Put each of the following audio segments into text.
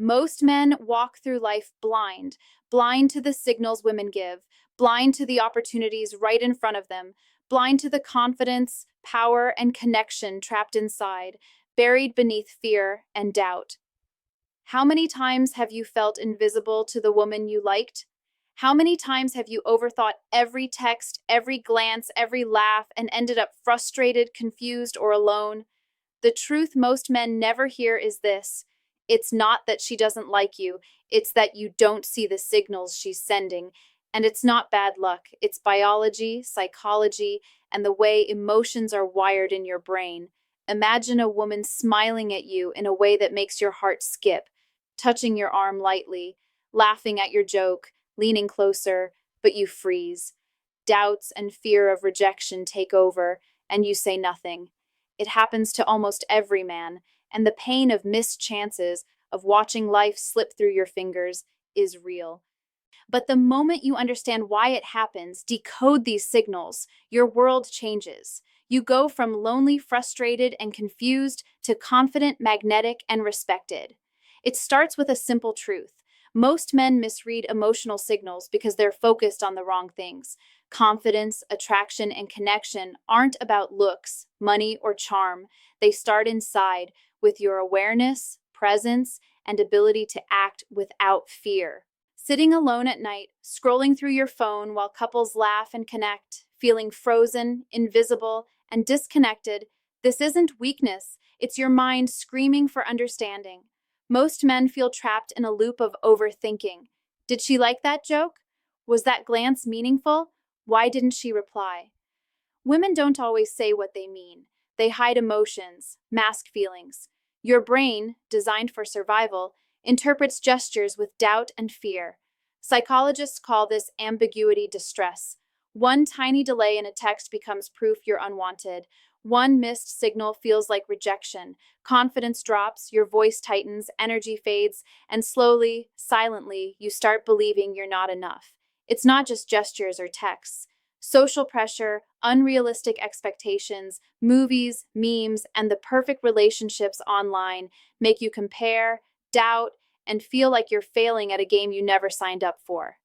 Most men walk through life blind, blind to the signals women give, blind to the opportunities right in front of them, blind to the confidence, power, and connection trapped inside, buried beneath fear and doubt. How many times have you felt invisible to the woman you liked? How many times have you overthought every text, every glance, every laugh, and ended up frustrated, confused, or alone? The truth most men never hear is this: it's not that she doesn't like you, it's that you don't see the signals she's sending. And it's not bad luck, it's biology, psychology, and the way emotions are wired in your brain. Imagine a woman smiling at you in a way that makes your heart skip, touching your arm lightly, laughing at your joke, leaning closer, but you freeze. Doubts and fear of rejection take over, and you say nothing. It happens to almost every man, and the pain of missed chances, of watching life slip through your fingers, is real. But the moment you understand why it happens, decode these signals, your world changes. You go from lonely, frustrated, and confused to confident, magnetic, and respected. It starts with a simple truth. Most men misread emotional signals because they're focused on the wrong things. Confidence, attraction, and connection aren't about looks, money, or charm. They start inside with your awareness, presence, and ability to act without fear. Sitting alone at night, scrolling through your phone while couples laugh and connect, feeling frozen, invisible, and disconnected, this isn't weakness. It's your mind screaming for understanding. Most men feel trapped in a loop of overthinking. Did she like that joke? Was that glance meaningful? Why didn't she reply? Women don't always say what they mean. They hide emotions, mask feelings. Your brain, designed for survival, interprets gestures with doubt and fear. Psychologists call this ambiguity distress. One tiny delay in a text becomes proof you're unwanted. One missed signal feels like rejection. Confidence drops, your voice tightens, energy fades, and slowly, silently, you start believing you're not enough. It's not just gestures or texts. Social pressure, unrealistic expectations, movies, memes, and the perfect relationships online make you compare, doubt, and feel like you're failing at a game you never signed up for.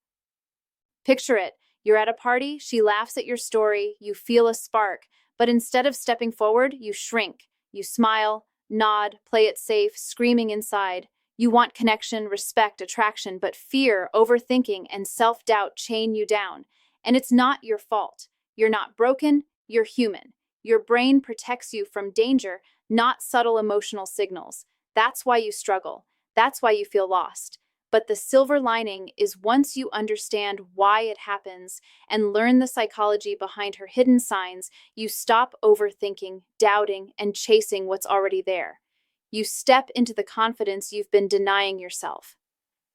Picture it. You're at a party, she laughs at your story, you feel a spark, but instead of stepping forward, you shrink. You smile, nod, play it safe, screaming inside. You want connection, respect, attraction, but fear, overthinking, and self-doubt chain you down. And it's not your fault. You're not broken, you're human. Your brain protects you from danger, not subtle emotional signals. That's why you struggle. That's why you feel lost. But the silver lining is once you understand why it happens and learn the psychology behind her hidden signs, you stop overthinking, doubting, and chasing what's already there. You step into the confidence you've been denying yourself.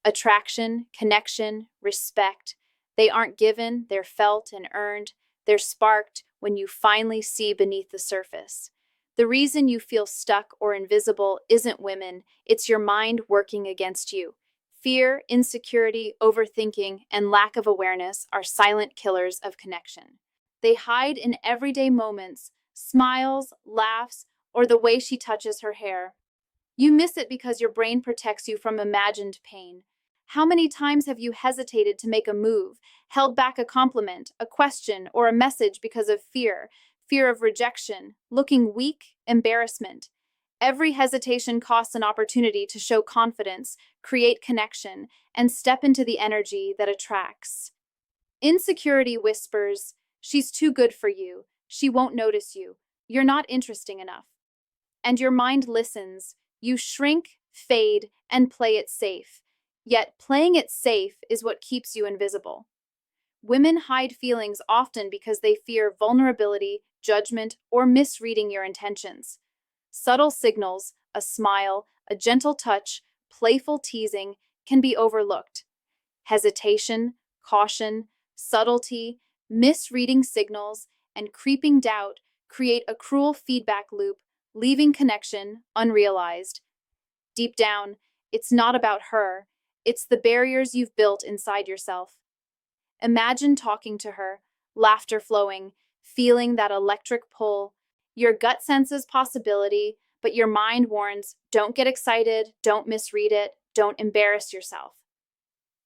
Attraction, connection, respect, they aren't given, they're felt and earned. They're sparked when you finally see beneath the surface. The reason you feel stuck or invisible isn't women, it's your mind working against you. Fear, insecurity, overthinking, and lack of awareness are silent killers of connection. They hide in everyday moments, smiles, laughs, or the way she touches her hair. You miss it because your brain protects you from imagined pain. How many times have you hesitated to make a move, held back a compliment, a question, or a message because of fear? Fear of rejection, looking weak, embarrassment. Every hesitation costs an opportunity to show confidence, create connection, and step into the energy that attracts. Insecurity whispers, she's too good for you, she won't notice you, you're not interesting enough. And your mind listens, you shrink, fade, and play it safe. Yet playing it safe is what keeps you invisible. Women hide feelings often because they fear vulnerability, judgment, or misreading your intentions. Subtle signals, a smile, a gentle touch, playful teasing, can be overlooked. Hesitation, caution, subtlety, misreading signals, and creeping doubt create a cruel feedback loop, leaving connection unrealized. Deep down, it's not about her, it's the barriers you've built inside yourself. Imagine talking to her, laughter flowing, feeling that electric pull. Your gut senses possibility, but your mind warns, don't get excited, don't misread it, Don't embarrass yourself.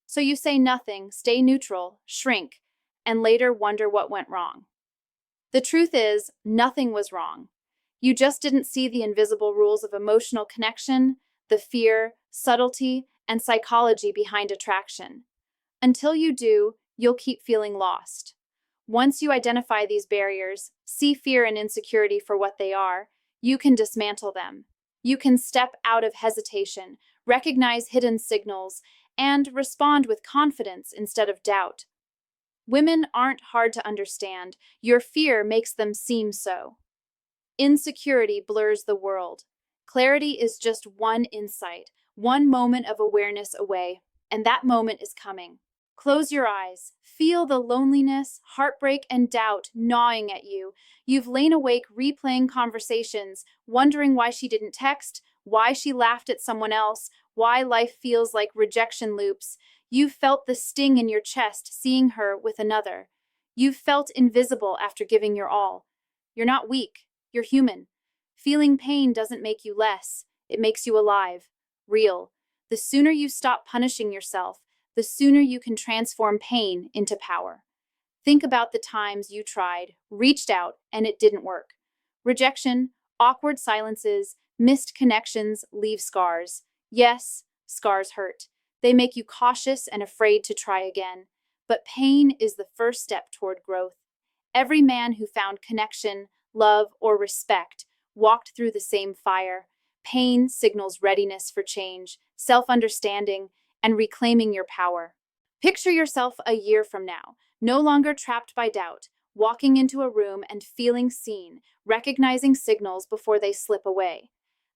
So you say nothing, stay neutral, shrink, and later wonder what went wrong. The truth is, nothing was wrong. You just didn't see the invisible rules of emotional connection, the fear, subtlety, and psychology behind attraction. Until you do, you'll keep feeling lost. Once you identify these barriers, see fear and insecurity for what they are, you can dismantle them. You can step out of hesitation, recognize hidden signals, and respond with confidence instead of doubt. Women aren't hard to understand. Your fear makes them seem so. Insecurity blurs the world. Clarity is just one insight, one moment of awareness away, and that moment is coming. Close your eyes. Feel the loneliness, heartbreak, and doubt gnawing at you. You've lain awake replaying conversations, wondering why she didn't text, why she laughed at someone else, why life feels like rejection loops. You've felt the sting in your chest seeing her with another. You've felt invisible after giving your all. You're not weak. You're human. Feeling pain doesn't make you less. It makes you alive, real. The sooner you stop punishing yourself, the sooner you can transform pain into power. Think about the times you tried, reached out, and it didn't work. Rejection, awkward silences, missed connections leave scars. Yes, scars hurt. They make you cautious and afraid to try again. But pain is the first step toward growth. Every man who found connection, love, or respect walked through the same fire. Pain signals readiness for change, self-understanding, and reclaiming your power. Picture yourself a year from now, no longer trapped by doubt, walking into a room and feeling seen, recognizing signals before they slip away.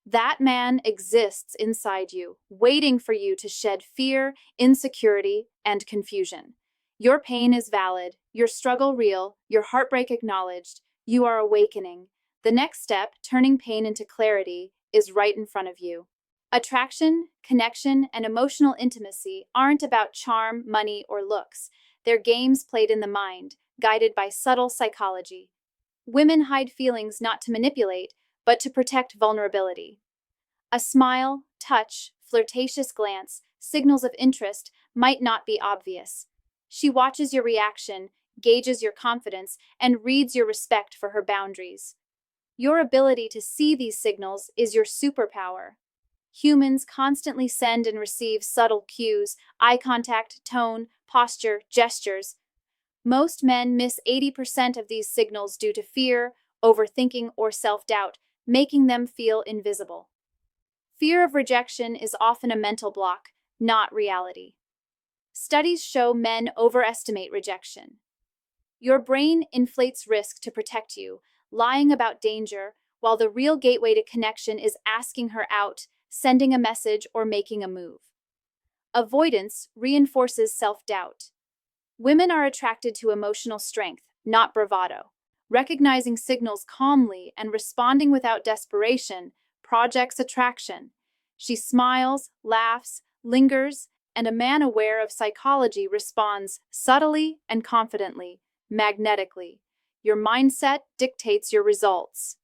That man exists inside you, waiting for you to shed fear, insecurity, and confusion. Your pain is valid, your struggle real, your heartbreak acknowledged. You are awakening. The next step, turning pain into clarity, is right in front of you. Attraction, connection, and emotional intimacy aren't about charm, money, or looks. They're games played in the mind, guided by subtle psychology. Women hide feelings not to manipulate, but to protect vulnerability. A smile, touch, flirtatious glance, signals of interest might not be obvious. She watches your reaction, gauges your confidence, and reads your respect for her boundaries. Your ability to see these signals is your superpower. Humans constantly send and receive subtle cues, eye contact, tone, posture, gestures. Most men miss 80% of these signals due to fear, overthinking, or self-doubt, making them feel invisible. Fear of rejection is often a mental block, not reality. Studies show men overestimate rejection. Your brain inflates risk to protect you, lying about danger, while the real gateway to connection is asking her out, sending a message, or making a move. Avoidance reinforces self-doubt. Women are attracted to emotional strength, not bravado. Recognizing signals calmly and responding without desperation projects attraction. She smiles, laughs, lingers, and a man aware of psychology responds subtly and confidently, magnetically. Your mindset dictates your results.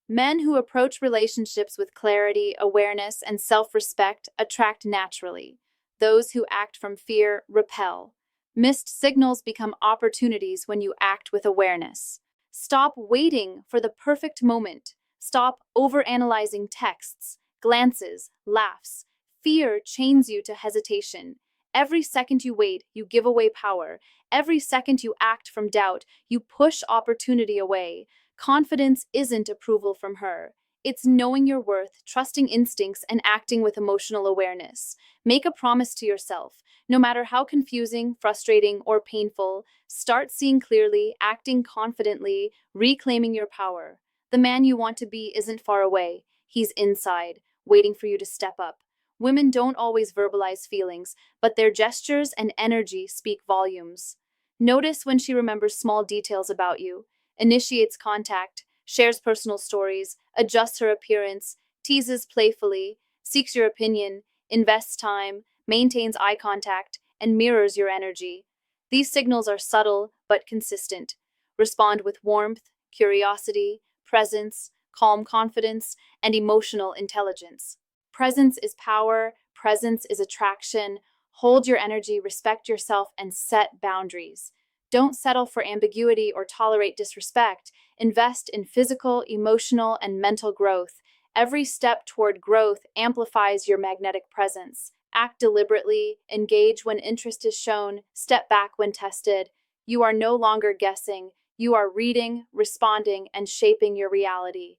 Men who approach relationships with clarity, awareness, and self-respect attract naturally. Those who act from fear repel. Missed signals become opportunities when you act with awareness. Stop waiting for the perfect moment. Stop overanalyzing texts, glances, laughs. Fear chains you to hesitation. Every second you wait, you give away power. Every second you act from doubt, you push opportunity away. Confidence isn't approval from her. It's knowing your worth, trusting instincts, and acting with emotional awareness. Make a promise to yourself. No matter how confusing, frustrating, or painful, start seeing clearly, acting confidently, reclaiming your power. The man you want to be isn't far away. He's inside, waiting for you to step up. Women don't always verbalize feelings, but their gestures and energy speak volumes. Notice when she remembers small details about you, initiates contact, shares personal stories, adjusts her appearance, teases playfully, seeks your opinion, invests time, maintains eye contact, and mirrors your energy. These signals are subtle but consistent. Respond with warmth, curiosity, presence, calm confidence, and emotional intelligence. Presence is power, presence is attraction. Hold your energy, respect yourself, and set boundaries. Don't settle for ambiguity or tolerate disrespect. Invest in physical, emotional, and mental growth. Every step toward growth amplifies your magnetic presence. Act deliberately, engage when interest is shown, step back when tested. You are no longer guessing. You are reading, responding, and shaping your reality.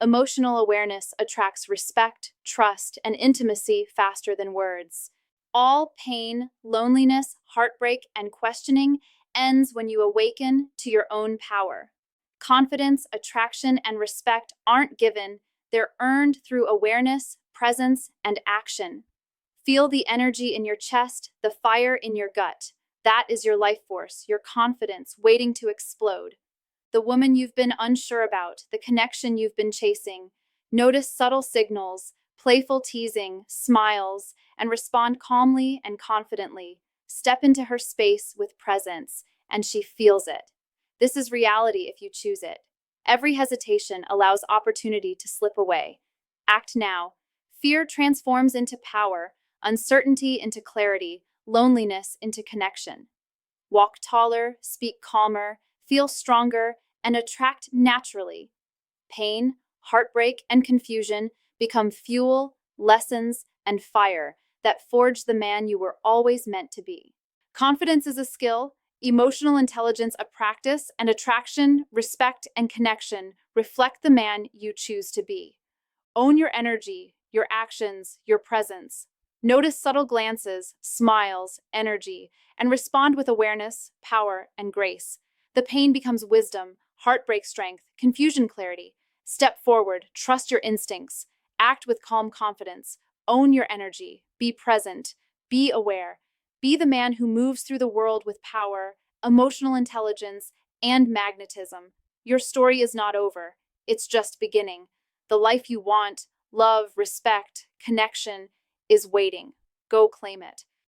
Emotional awareness attracts respect, trust, and intimacy faster than words. All pain, loneliness, heartbreak, and questioning ends when you awaken to your own power. Confidence, attraction, and respect aren't given, they're earned through awareness, presence, and action. Feel the energy in your chest, the fire in your gut. That is your life force, your confidence waiting to explode. The woman you've been unsure about, the connection you've been chasing. Notice subtle signals, playful teasing, smiles, and respond calmly and confidently. Step into her space with presence, and she feels it. This is reality if you choose it. Every hesitation allows opportunity to slip away. Act now. Fear transforms into power, uncertainty into clarity, loneliness into connection. Walk taller, speak calmer, feel stronger, and attract naturally. Pain, heartbreak, and confusion become fuel, lessons, and fire that forge the man you were always meant to be. Confidence is a skill, emotional intelligence a practice, and attraction, respect, and connection reflect the man you choose to be. Own your energy, your actions, your presence. Notice subtle glances, smiles, energy, and respond with awareness, power, and grace. The pain becomes wisdom, heartbreak strength, confusion clarity. Step forward, trust your instincts, act with calm confidence, own your energy, be present, be aware. Be the man who moves through the world with power, emotional intelligence, and magnetism. Your story is not over, it's just beginning. The life you want, love, respect, connection, is waiting. Go claim it.